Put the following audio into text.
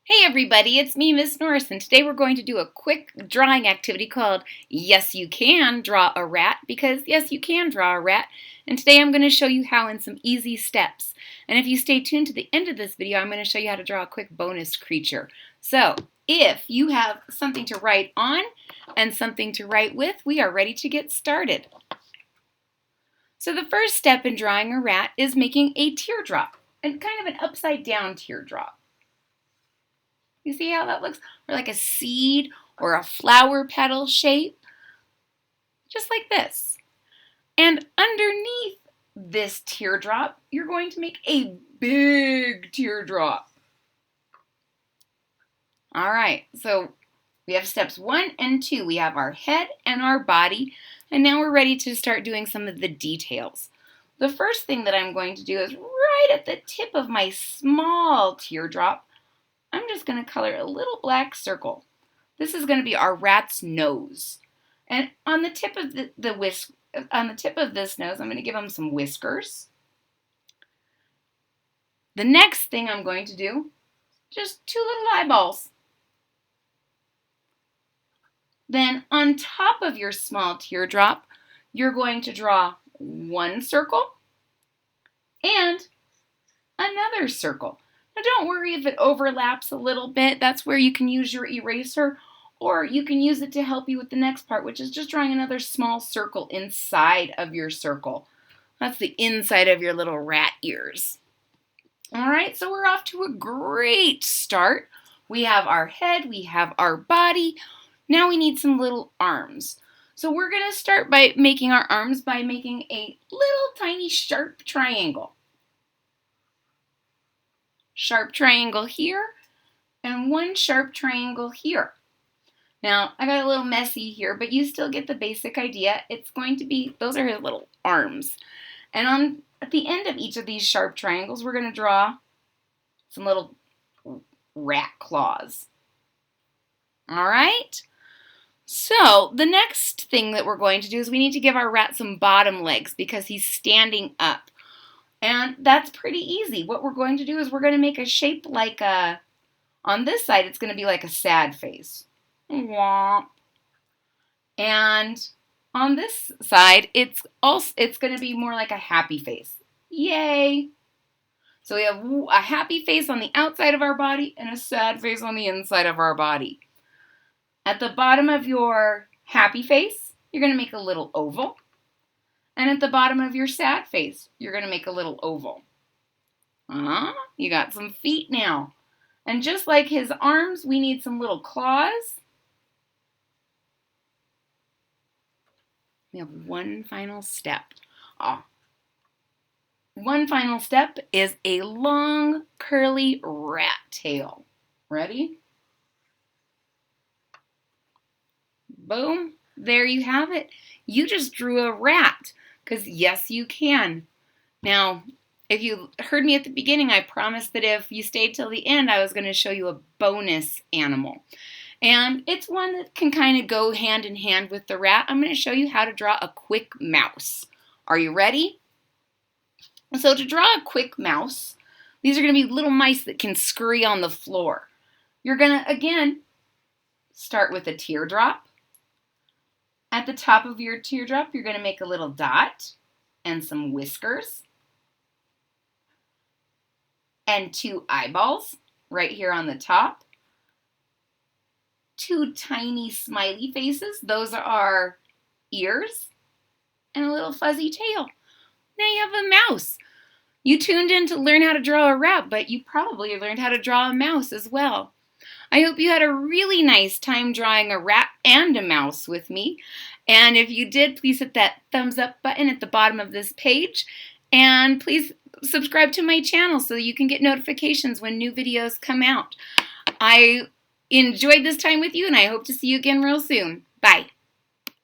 Hey everybody, it's me, Miss Norris, and today we're going to do a quick drawing activity called Yes You Can Draw a Rat, because yes you can draw a rat, and today I'm going to show you how in some easy steps. And if you stay tuned to the end of this video, I'm going to show you how to draw a quick bonus creature. So, if you have something to write on and something to write with, we are ready to get started. So the first step in drawing a rat is making a teardrop, and kind of an upside down teardrop. You see how that looks? Or like a seed or a flower petal shape. Just like this. And underneath this teardrop, you're going to make a big teardrop. All right, so we have steps 1 and 2. We have our head and our body, and now we're ready to start doing some of the details. The first thing that I'm going to do is right at the tip of my small teardrop, I'm just going to color a little black circle. This is going to be our rat's nose. And on the tip of this nose, I'm going to give him some whiskers. The next thing I'm going to do, just 2 little eyeballs. Then on top of your small teardrop, you're going to draw 1 circle and another circle. Now don't worry if it overlaps a little bit. That's where you can use your eraser, or you can use it to help you with the next part, which is just drawing another small circle inside of your circle. That's the inside of your little rat ears. All right, so we're off to a great start. We have our head, we have our body. Now we need some little arms. So we're going to start by making our arms by making a little tiny sharp triangle. Sharp triangle here, and 1 sharp triangle here. Now, I got a little messy here, but you still get the basic idea. It's going to be, those are his little arms. And at the end of each of these sharp triangles, we're going to draw some little rat claws. All right? So, the next thing that we're going to do is we need to give our rat some bottom legs because he's standing up. And that's pretty easy. What we're going to do is we're going to make a shape like on this side, it's going to be like a sad face. Womp. And on this side, it's going to be more like a happy face. Yay! So we have a happy face on the outside of our body and a sad face on the inside of our body. At the bottom of your happy face, you're going to make a little oval. And at the bottom of your sad face, you're going to make a little oval. You got some feet now. And just like his arms, we need some little claws. We have one final step. One final step is a long, curly rat tail. Ready? Boom. There you have it. You just drew a rat. Because yes, you can. Now, if you heard me at the beginning, I promised that if you stayed till the end, I was going to show you a bonus animal. And it's one that can kind of go hand in hand with the rat. I'm going to show you how to draw a quick mouse. Are you ready? So to draw a quick mouse, these are going to be little mice that can scurry on the floor. You're going to, again, start with a teardrop. At the top of your teardrop, you're going to make a little dot and some whiskers and 2 eyeballs right here on the top. 2 tiny smiley faces. Those are our ears and a little fuzzy tail. Now you have a mouse. You tuned in to learn how to draw a rat, but you probably learned how to draw a mouse as well. I hope you had a really nice time drawing a rat and a mouse with me. And if you did, please hit that thumbs up button at the bottom of this page. And please subscribe to my channel so you can get notifications when new videos come out. I enjoyed this time with you, and I hope to see you again real soon. Bye.